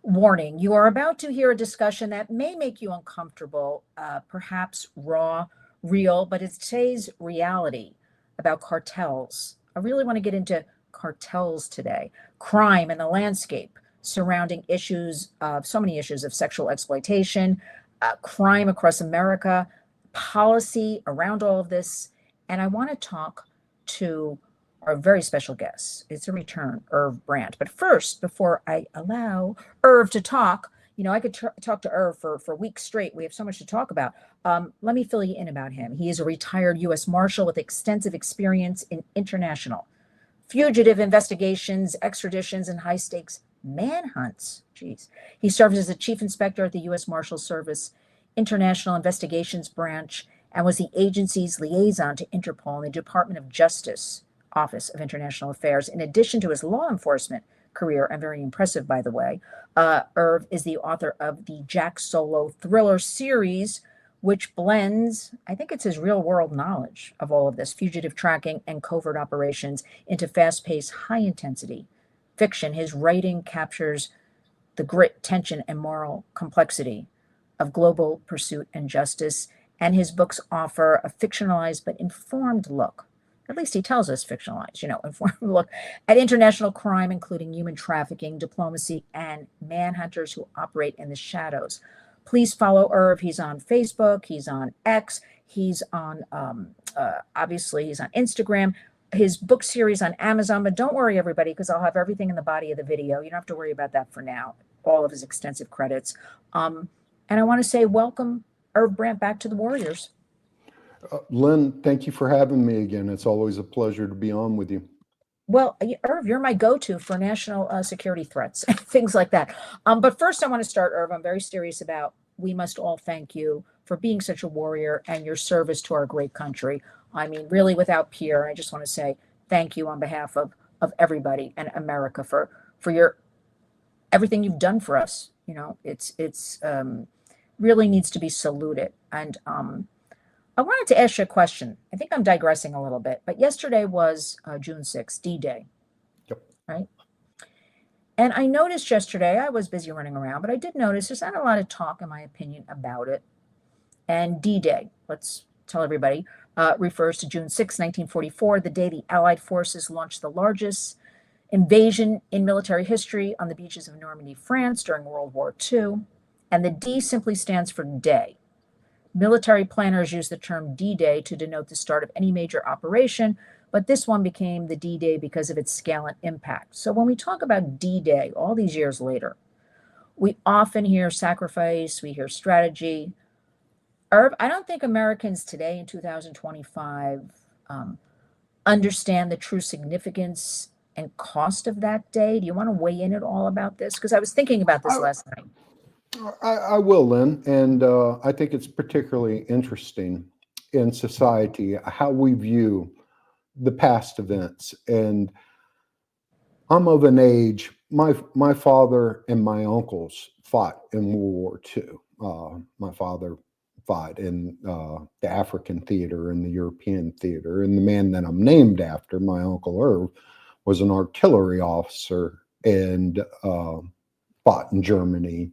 Warning, you are about to hear a discussion that may make you uncomfortable, perhaps raw, real, but it's today's reality about cartels. I really want to get into cartels today, crime and the landscape surrounding issues of so many issues of sexual exploitation, crime across America, policy around all of this. And I want to talk to our very special guest. It's a return, Irv Brandt. But first, before I allow Irv to talk, I could talk to Irv for weeks straight. We have so much to talk about. Let me fill you in about him. He is a retired U.S. Marshal with extensive experience in international fugitive investigations, extraditions, and high stakes manhunts. Jeez. He served as the chief inspector at the U.S. Marshal Service International Investigations Branch and was the agency's liaison to Interpol and the Department of Justice Office of International Affairs. In addition to his law enforcement career, and very impressive, by the way, Irv is the author of the Jack Solo thriller series, which blends, I think it's his real world knowledge of all of this, fugitive tracking and covert operations into fast-paced, high-intensity fiction. His writing captures the grit, tension, and moral complexity of global pursuit and justice, and his books offer a fictionalized but informed look, at least he tells us fictionalized, informed look at international crime, including human trafficking, diplomacy, and manhunters who operate in the shadows. Please follow Irv. He's on Facebook. He's on X. He's on, obviously, he's on Instagram. His book series on Amazon. But don't worry, everybody, because I'll have everything in the body of the video. You don't have to worry about that for now. All of his extensive credits. And I want to say welcome, Irv Brandt, back to the Warriors. Lynn, thank you for having me again. It's always a pleasure to be on with you. Well, Irv, you're my go-to for national security threats, things like that. But first, I want to start, Irv. I'm very serious about we must all thank you for being such a warrior and your service to our great country. I mean, really without peer. I just want to say thank you on behalf of everybody and America for your everything you've done for us. It's really needs to be saluted. And I wanted to ask you a question. I think I'm digressing a little bit, but yesterday was June 6th, D-Day. Yep. Right? And I noticed yesterday, I was busy running around, but I did notice there's not a lot of talk, in my opinion, about it. And D-Day, let's tell everybody, refers to June 6, 1944, the day the Allied forces launched the largest invasion in military history on the beaches of Normandy, France during World War II. And the D simply stands for day. Military planners use the term D-Day to denote the start of any major operation, but this one became the D-Day because of its scale and impact. So when we talk about D-Day, all these years later, we often hear sacrifice, we hear strategy. Irv, I don't think Americans today in 2025 understand the true significance and cost of that day. Do you want to weigh in at all about this? Because I was thinking about this last night. I will, Lynn, and I think it's particularly interesting in society how we view the past events. And I'm of an age, my father and my uncles fought in World War II. My father fought in the African theater and the European theater. And the man that I'm named after, my Uncle Irv, was an artillery officer and fought in Germany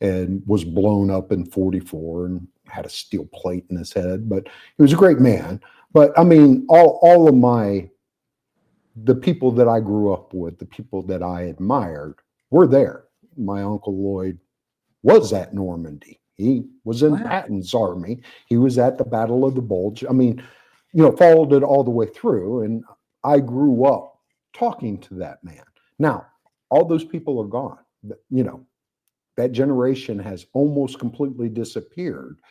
and was blown up in 44 and had a steel plate in his head. But he was a great man. But I mean, all of the people that I grew up with, the people that I admired, were there. My Uncle Lloyd was at Normandy. He was in Patton's army. He was at the Battle of the Bulge. I mean, followed it all the way through. And I grew up talking to that man. Now, all those people are gone. That generation has almost completely disappeared.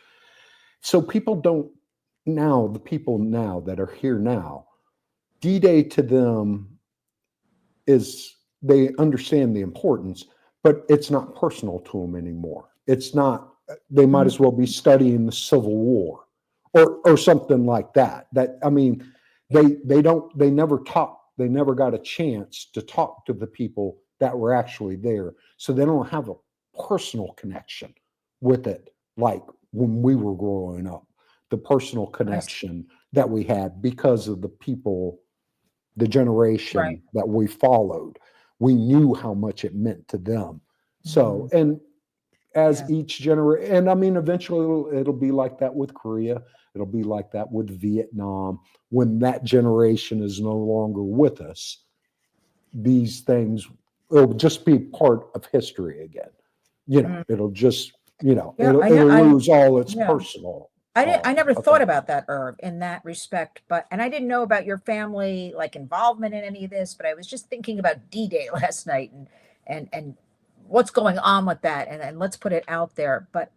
So people don't now, the people now that are here now, D-Day to them is, they understand the importance, but it's not personal to them anymore. It's not, they might as well be studying the Civil War or something like that. I mean, they never got a chance to talk to the people that were actually there. So they don't have a personal connection with it like when we were growing up, the personal connection that we had because of the people, the generation that we followed. We knew how much it meant to them So, Mhm. and as Yeah. each generation, and I mean, eventually it'll be like that with Korea. It'll be like that with Vietnam. When that generation is no longer with us, these things, it'll just be part of history again. Mm. It'll just, Yeah, I know. it'll lose all its Yeah. personal I never thought effects. about that, Irv, in that respect, but and I didn't know about your family like involvement in any of this, but I was just thinking about D-Day last night and what's going on with that, and let's put it out there. But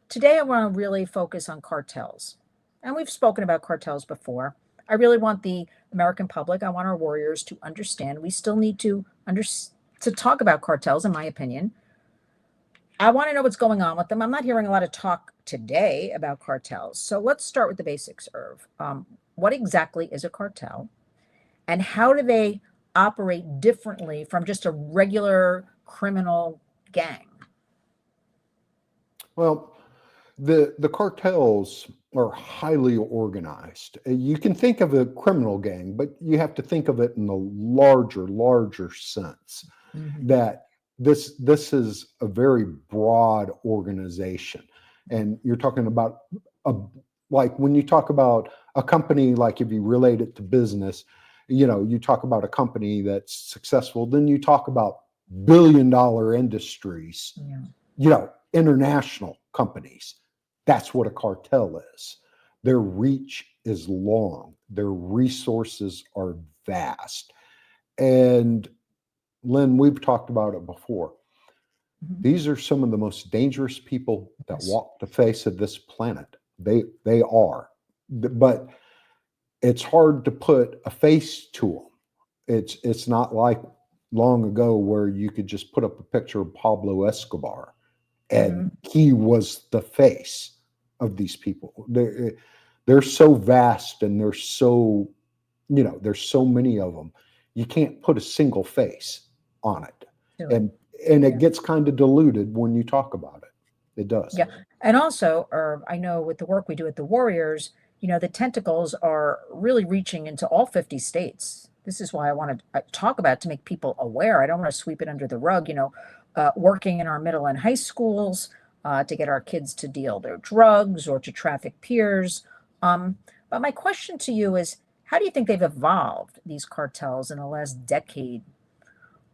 today I want to really focus on cartels. And we've spoken about cartels before. I really want the American public, I want our warriors to understand we still need to talk about cartels, in my opinion. I want to know what's going on with them. I'm not hearing a lot of talk today about cartels. So let's start with the basics, Irv. What exactly is a cartel? And how do they operate differently from just a regular criminal gang? Well, the cartels are highly organized. You can think of a criminal gang, but you have to think of it in a larger sense. Mhm. That this is a very broad organization, and you're talking about a like when you talk about a company, like if you relate it to business, you talk about a company that's successful, then you talk about billion-dollar industries, Yeah. international companies. That's what a cartel is. Their reach is long, their resources are vast. And Lynn, we've talked about it before. Mhm. These are some of the most dangerous people that Yes. walk the face of this planet. They are. But it's hard to put a face to them. It's not like long ago where you could just put up a picture of Pablo Escobar and Mhm. he was the face of these people. They're so vast, and there's so many of them. You can't put a single face on it, Do it. and it Yeah. gets kind of diluted when you talk about it. It does. Yeah. And also, I know with the work we do at the Warriors, the tentacles are really reaching into all 50 states. This is why I want to talk about it, to make people aware. I don't want to sweep it under the rug, working in our middle and high schools to get our kids to deal their drugs or to traffic peers. But my question to you is, how do you think they've evolved, these cartels, in the last decade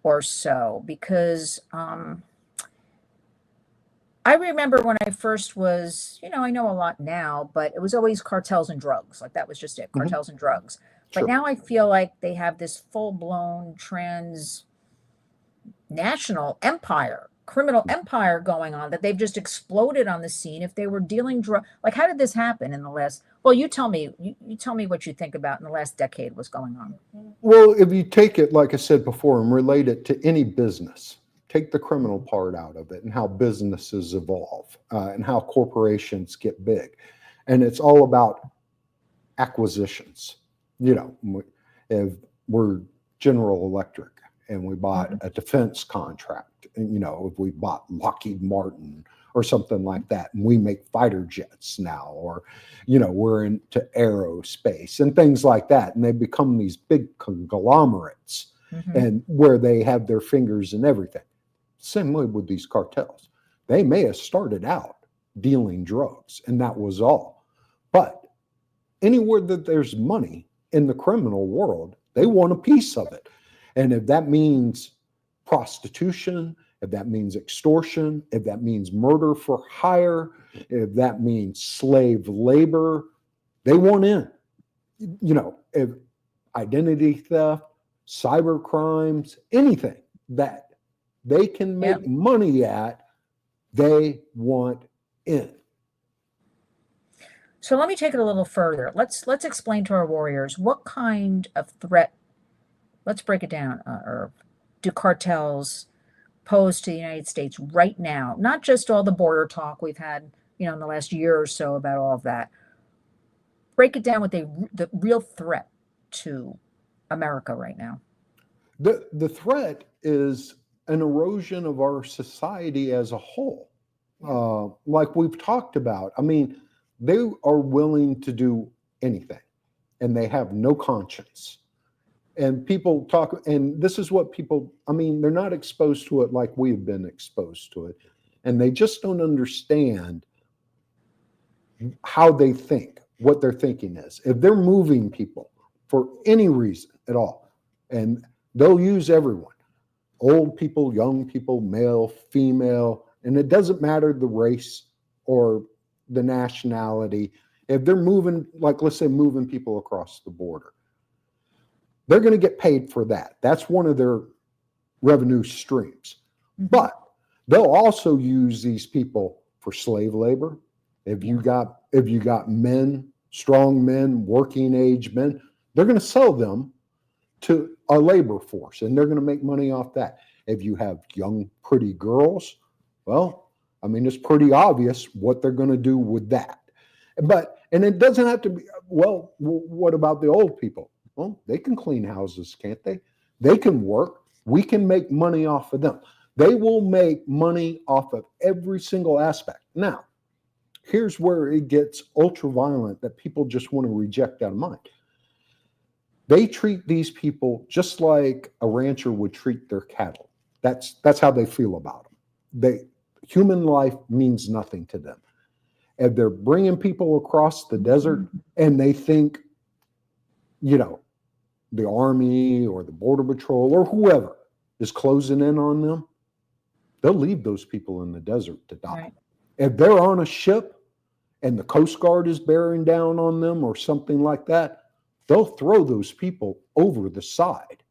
or so? Because I remember when I first was, I know a lot now, but it was always cartels and drugs. Like that was just it, Mhm. cartels and drugs. But Sure. now I feel like they have this full-blown national empire, criminal empire going on, that they've just exploded on the scene. If they were dealing like how did this happen in the last, well, you tell me, you tell me what you think about in the last decade what's going on. Well, if you take it, like I said before, and relate it to any business, take the criminal Mhm. part out of it and how businesses evolve, and how corporations get big. And it's all about acquisitions. If we're General Electric and we bought Mhm. a defense contract, and if we bought Lockheed Martin or something like that, and we make fighter jets now, or we're into aerospace and things like that, and they become these big conglomerates, Mhm. and where they have their fingers in everything. Same way with these cartels. They may have started out dealing drugs, and that was all. But anywhere that there's money in the criminal world, they want a piece of it. And if that means prostitution, if that means extortion, if that means murder for hire, if that means slave labor, they want in. If identity theft, cyber crimes, anything that they can Yeah. make money at, they want in. So let me take it a little further. Let's explain to our warriors what kind of threat. Let's break it down, or do cartels pose to the United States right now? Not just all the border talk we've had, in the last year or so about all of that. Break it down with the real threat to America right now. The threat is an erosion of our society as a whole. Yeah. Like we've talked about. I mean, they are willing to do anything, and they have no conscience. And people talk, and this is what people, I mean, they're not exposed to it like we've been exposed to it. And they just don't understand how they think, what their thinking is. If they're moving people for any reason at all, and they'll use everyone, old people, young people, male, female, and it doesn't matter the race or the nationality. If they're moving, like let's say moving people across the border, they're going to get paid for that. That's one of their revenue streams. But they'll also use these people for slave labor. If you got men, strong men, working age men, they're going to sell them to a labor force, and they're going to make money off that. If you have young, pretty girls, well, I mean, it's pretty obvious what they're going to do with that. And it doesn't have to be, well, what about the old people? Well, they can clean houses, can't they? They can work. We can make money off of them. They will make money off of every single aspect. Now, here's where it gets ultra violent that people just want to reject out of mind. They treat these people just like a rancher would treat their cattle. That's how they feel about them. Human life means nothing to them. If they're bringing people across the desert and they think, the army or the border patrol or whoever is closing in on them, they'll leave those people in the desert to die. Right. If they're on a ship and the Coast Guard is bearing down on them or something like that, they'll throw those people over the side.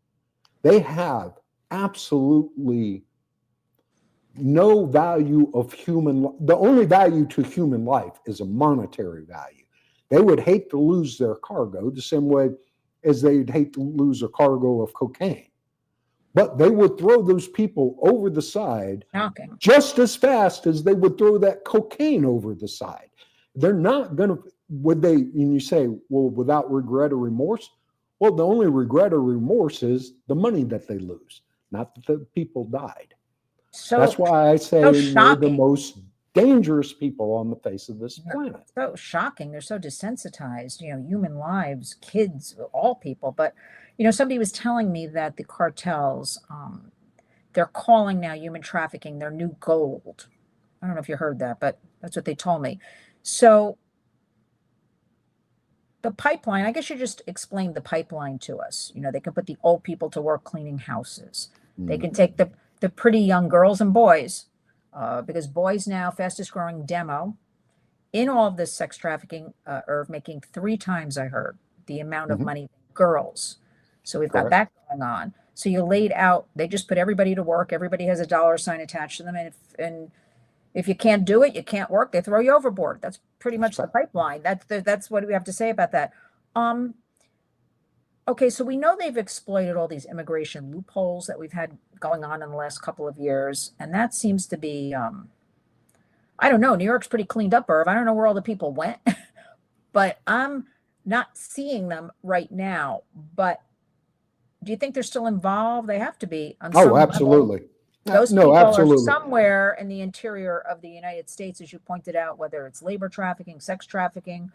They have absolutely no value of the only value to human life is a monetary value. They would hate to lose their cargo the same way as they'd hate to lose a cargo of cocaine. But they would throw those people over the side just as fast as they would throw that cocaine over the side. They're not going to, and you say, well, without regret or remorse? Well, the only regret or remorse is the money that they lose, not that the people died. So that's why I say they're the most dangerous people on the face of this planet. So shocking. They're so desensitized, human lives, kids, all people. But, somebody was telling me that the cartels, they're calling now human trafficking their new gold. I don't know if you heard that, but that's what they told me. So the pipeline, I guess you just explained the pipeline to us. They can put the old people to work cleaning houses. They can take the pretty young girls and boys, because boys now, fastest growing demo in all of this sex trafficking, Irv, making 3 times, I heard, the amount of money girls. So we've got that going on. So you laid out, they just put everybody to work. Everybody has a dollar sign attached to them. And if you can't do it, you can't work, they throw you overboard. That's pretty much the pipeline. That's what we have to say about that. Okay, so we know they've exploited all these immigration loopholes that we've had going on in the last couple of years. And that seems to be, I don't know, New York's pretty cleaned up, Irv. I don't know where all the people went, but I'm not seeing them right now. But do you think they're still involved? They have to be. On some absolutely. Level. Those people are somewhere in the interior of the United States, as you pointed out, whether it's labor trafficking, sex trafficking,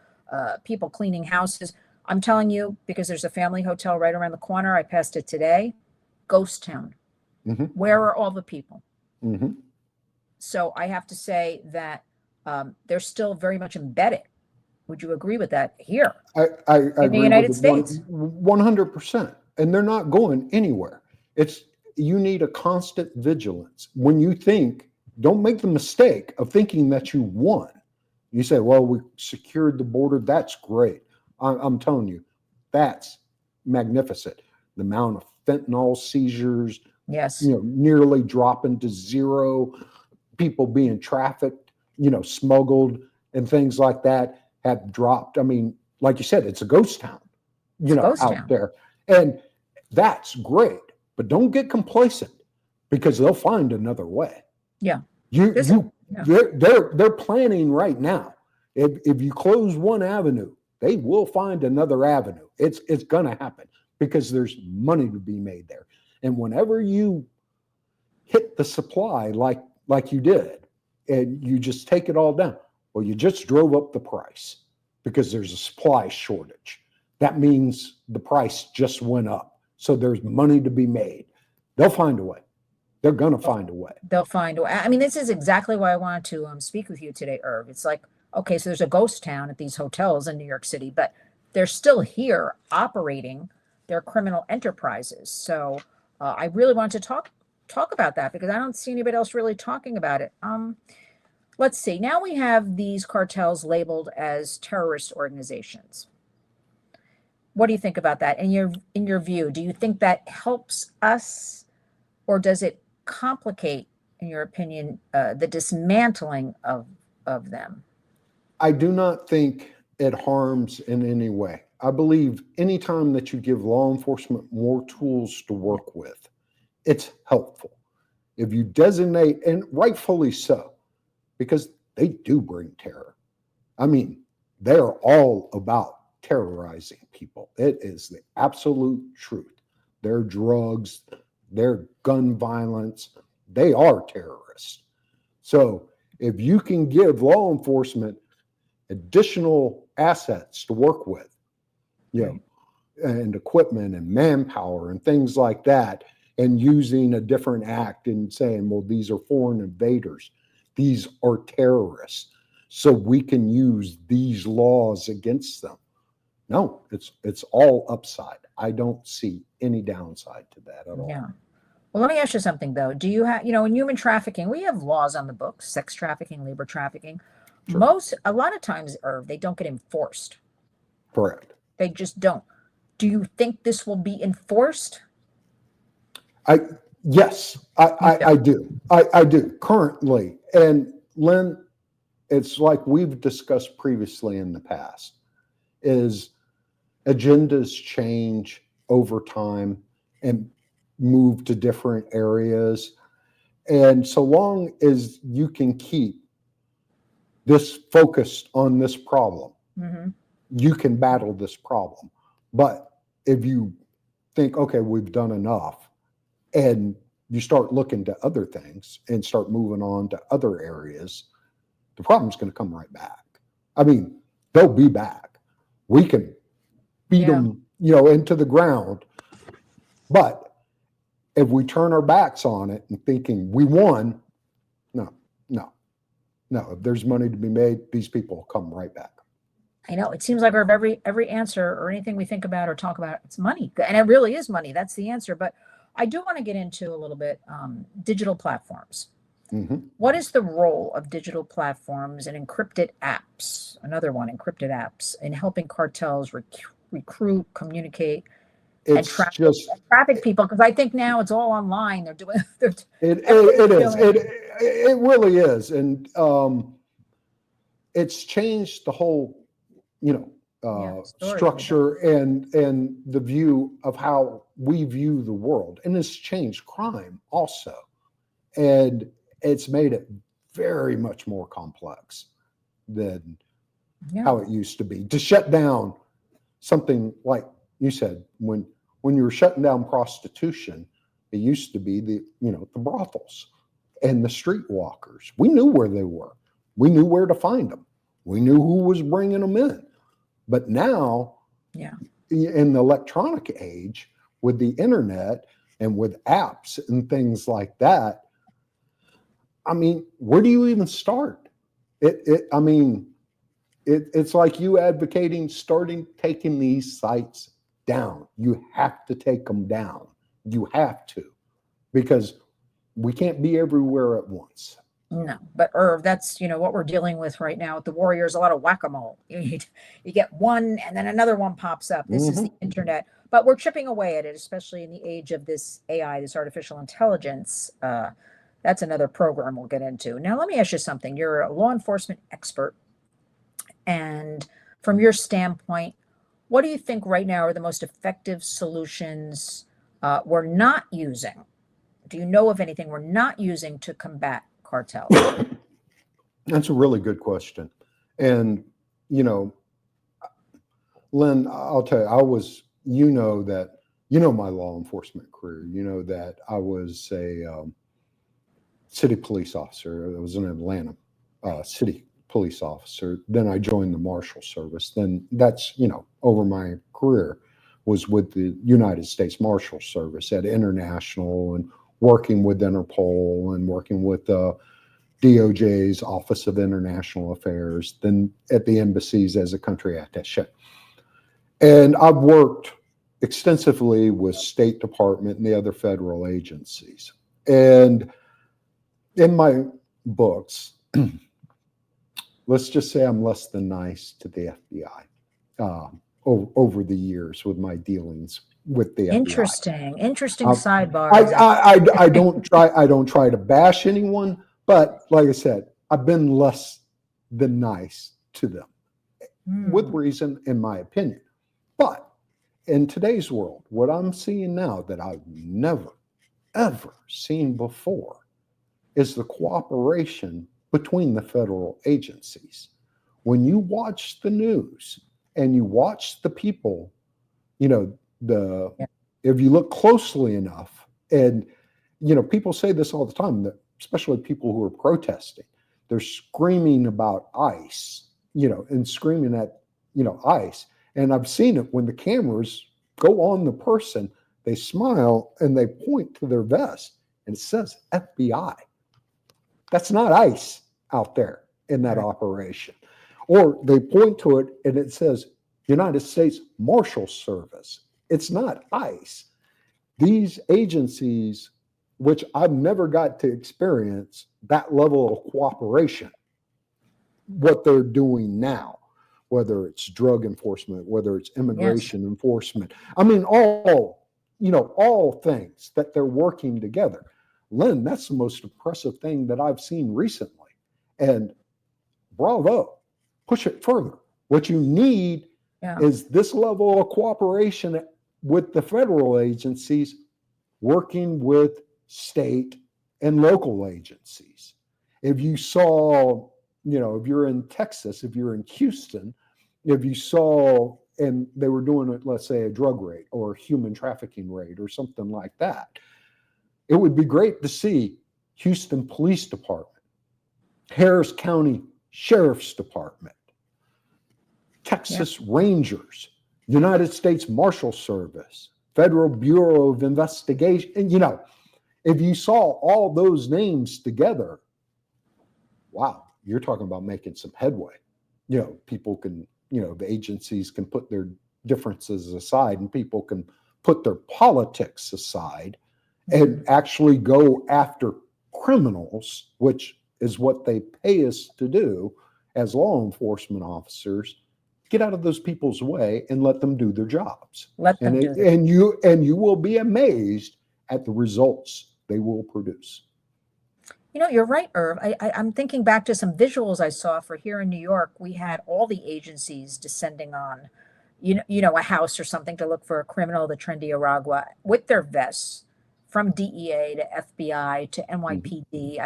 people cleaning houses. I'm telling you, because there's a family hotel right around the corner. I passed it today. Ghost town. Where are all the people? So I have to say that they're still very much embedded. Would you agree with that here? I agree in the United States. 100%. And they're not going anywhere. You need a constant vigilance. When you think, don't make the mistake of thinking that you won. You say, well, we secured the border. That's great. I'm telling you, that's magnificent. The amount of fentanyl seizures, nearly dropping to zero, people being trafficked, smuggled and things like that have dropped. I mean, like you said, it's a ghost town, there. And that's great, but don't get complacent because they'll find another way. Yeah. They're planning right now. If you close one avenue, they will find another avenue. It's going to happen because there's money to be made there. And whenever you hit the supply like you did, and you just take it all down, well, you just drove up the price because there's a supply shortage. That means the price just went up. So there's money to be made. They'll find a way. They're going to find a way. They'll find a way. I mean, this is exactly why I wanted to speak with you today, Irv. It's like, okay, so there's a ghost town at these hotels in New York City, but they're still here operating their criminal enterprises. So I really wanted to talk about that because I don't see anybody else really talking about it. Let's see. Now we have these cartels labeled as terrorist organizations. What do you think about that? In your view, do you think that helps us, or does it complicate, in your opinion, the dismantling of them? I do not think it harms in any way. I believe anytime that you give law enforcement more tools to work with, it's helpful. If you designate, and rightfully so, because they do bring terror. I mean, they're all about terrorizing people. It is the absolute truth. Their drugs, their gun violence, they are terrorists. So if you can give law enforcement additional assets to work with, you know, and equipment and manpower and things like that, and using a different act and saying, well, these are foreign invaders, these are terrorists, so we can use these laws against them. No, it's all upside. I don't see any downside to that at all. Yeah. Well, let me ask you something though. Do you have, in human trafficking, we have laws on the books, sex trafficking, labor trafficking. Sure. A lot of times, Irv, they don't get enforced. Correct. They just don't. Do you think this will be enforced? Yes, I do. I do currently. And Lynn, it's like we've discussed previously in the past, is agendas change over time and move to different areas. And so long as you can keep this focused on this problem, you can battle this problem. But if you think, okay, we've done enough, and you start looking to other things and start moving on to other areas, the problem's going to come right back. I mean, they'll be back. We can beat them, into the ground. But if we turn our backs on it and thinking we won, no. If there's money to be made, these people will come right back. I know it seems like every answer or anything we think about or talk about, it's money, and it really is money. That's the answer. But I do want to get into a little bit digital platforms. What is the role of digital platforms and encrypted apps? Another one, encrypted apps, in helping cartels recruit, communicate, and traffic people? Because I think now it's all online. They're doing. It really is, and it's changed the whole, structure and the view of how we view the world, and it's changed crime also, and it's made it very much more complex than how it used to be. To shut down something like you said, when you were shutting down prostitution, it used to be the brothels and the streetwalkers. We knew where they were. We knew where to find them. We knew who was bringing them in. But now, in the electronic age, with the internet and with apps and things like that, I mean, where do you even start? It's like you advocating taking these sites down. You have to take them down. You have to, because we can't be everywhere at once. No, but Irv, that's what we're dealing with right now with the Warriors. A lot of whack-a-mole. You get one, and then another one pops up. This is the internet, but we're chipping away at it, especially in the age of this AI, this artificial intelligence. That's another program we'll get into. Now, let me ask you something. You're a law enforcement expert, and from your standpoint, what do you think right now are the most effective solutions we're not using? Do you know of anything we're not using to combat cartels? That's a really good question. And, Lynn, I'll tell you, my law enforcement career, that I was a city police officer. I was an Atlanta city police officer. Then I joined the Marshal service. Then that's, over my career. was with the United States Marshal Service at international and working with Interpol and working with DOJ's Office of International Affairs, then at the embassies as a country attaché. And I've worked extensively with State Department and the other federal agencies. And in my books, let's just say I'm less than nice to the FBI over the years with my dealings with the Interesting FBI. sidebar. I don't try to bash anyone, but like I said, I've been less than nice to them with reason, in my opinion. But in today's world, what I'm seeing now that I've never, ever seen before is the cooperation between the federal agencies. When you watch the news and you watch the people, if you look closely enough, and people say this all the time, that especially people who are protesting, they're screaming about ICE, and screaming at ICE. And I've seen it when the cameras go on the person, they smile and they point to their vest and it says FBI. That's not ICE out there in that operation. Or they point to it and it says United States Marshal Service. It's not ICE. These agencies, which I've never got to experience that level of cooperation, what they're doing now, whether it's drug enforcement, whether it's immigration enforcement. I mean, all things that they're working together. Lynn, that's the most impressive thing that I've seen recently. And bravo, push it further. What you need is this level of cooperation with the federal agencies working with state and local agencies. If you saw, if you're in Texas, if you're in Houston, if you saw, and they were doing it, let's say a drug raid or a human trafficking raid or something like that, it would be great to see Houston Police Department, Harris County Sheriff's Department, Texas Rangers, United States Marshal Service, Federal Bureau of Investigation. And, if you saw all those names together, wow, you're talking about making some headway. People can, the agencies can put their differences aside and people can put their politics aside and actually go after criminals, which is what they pay us to do as law enforcement officers. Get out of those people's way and let them do their jobs. And you will be amazed at the results they will produce. You're right, Irv. I'm thinking back to some visuals I saw for here in New York. We had all the agencies descending on, a house or something to look for a criminal, the Trendy Aragua, with their vests, from DEA to FBI to NYPD.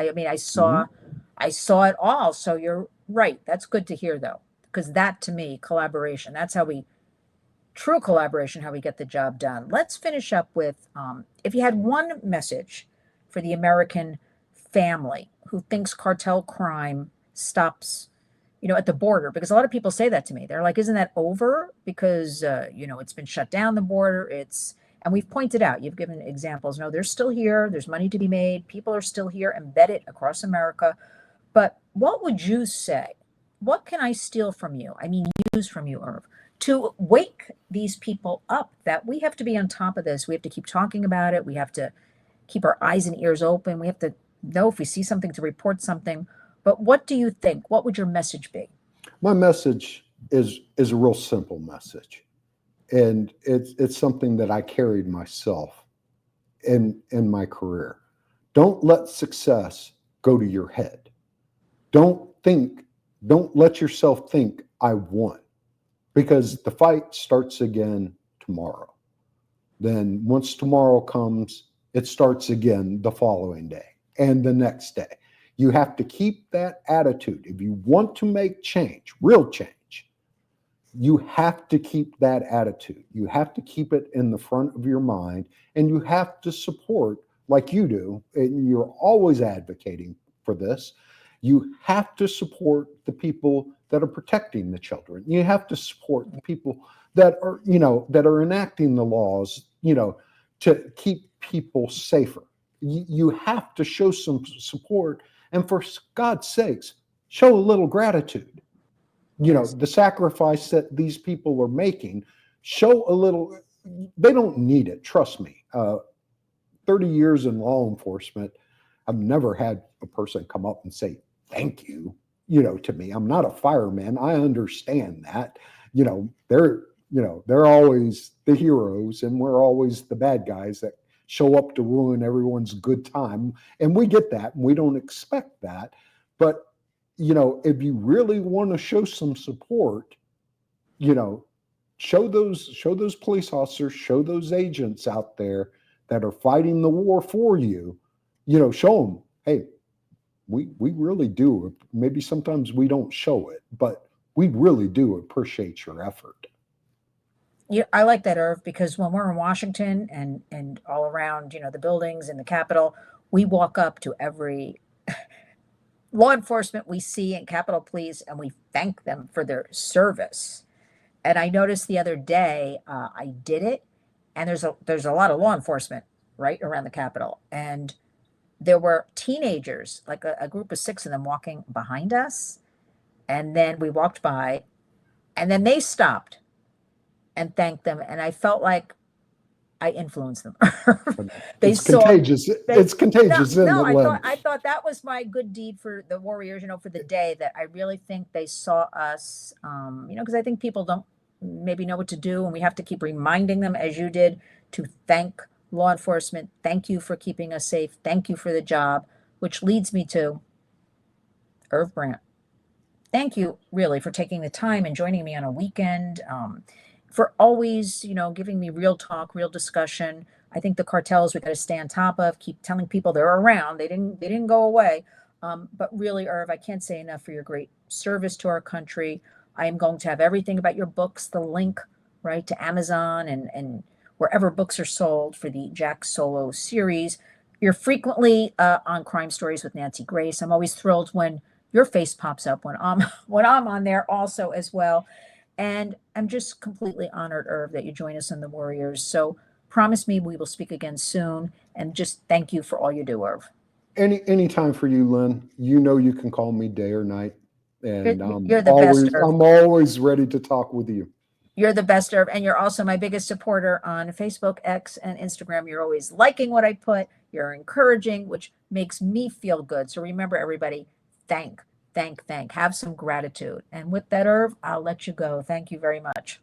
I saw it all. So you're right. That's good to hear, though, because that, to me, collaboration. That's true collaboration, how we get the job done. Let's finish up with, if you had one message for the American family who thinks cartel crime stops, at the border, because a lot of people say that to me. They're like, isn't that over? Because, it's been shut down, the border. And we've pointed out, you've given examples. No, they're still here. There's money to be made. People are still here, embedded across America. But what would you say? What can I steal from you? Use from you, Irv, to wake these people up that we have to be on top of this. We have to keep talking about it. We have to keep our eyes and ears open. We have to know if we see something to report something. But what do you think? What would your message be? My message is a real simple message. And it's something that I carried myself in my career. Don't let success go to your head. Don't let yourself think I won, because the fight starts again tomorrow. Then once tomorrow comes, it starts again the following day and the next day. You have to keep that attitude. If you want to make change, real change, you have to keep that attitude. You have to keep it in the front of your mind, and you have to support, like you do, and you're always advocating for this. You have to support the people that are protecting the children. You have to support the people that are, that are enacting the laws, to keep people safer. You have to show some support, and for God's sakes, show a little gratitude. Yes. The sacrifice that these people are making, show a little. They don't need it, trust me. 30 years in law enforcement, I've never had a person come up and say thank you, to me. I'm not a fireman. I understand that. They're always the heroes, and we're always the bad guys that show up to ruin everyone's good time. And we get that, and we don't expect that. But if you really want to show some support, show those police officers, show those agents out there that are fighting the war for you, show them, hey, we really do. Maybe sometimes we don't show it, but we really do appreciate your effort. Yeah, I like that, Irv, because when we're in Washington and all around, the buildings in the Capitol, we walk up to every law enforcement we see in Capitol Police, and we thank them for their service. And I noticed the other day, I did it, and there's a lot of law enforcement right around the Capitol, and there were teenagers, like a group of 6 of them, walking behind us, and then we walked by, and then they stopped and thanked them, and I felt like I influenced them. They It's saw contagious. they It's contagious, isn't no, it, Lynn? I thought that was my good deed for the warriors, for the day, that I really think they saw us, because I think people don't maybe know what to do, and we have to keep reminding them, as you did, to thank law enforcement. Thank you for keeping us safe. Thank you for the job, which leads me to Irv Brandt. Thank you, really, for taking the time and joining me on a weekend, for always, giving me real talk, real discussion. I think the cartels we got to stay on top of, keep telling people they're around. They didn't go away. But really, Irv, I can't say enough for your great service to our country. I am going to have everything about your books, the link, right, to Amazon and wherever books are sold for the Jack Solo series. You're frequently on Crime Stories with Nancy Grace. I'm always thrilled when your face pops up when I'm on there also as well. And I'm just completely honored, Irv, that you join us in the Warriors. So promise me we will speak again soon. And just thank you for all you do, Irv. Any time for you, Lynn. You can call me day or night, You're, and you're the best, Irv. I'm always ready to talk with you. You're the best, Irv. And you're also my biggest supporter on Facebook, X, and Instagram. You're always liking what I put. You're encouraging, which makes me feel good. So remember, everybody, thank. Have some gratitude. And with that, Irv, I'll let you go. Thank you very much.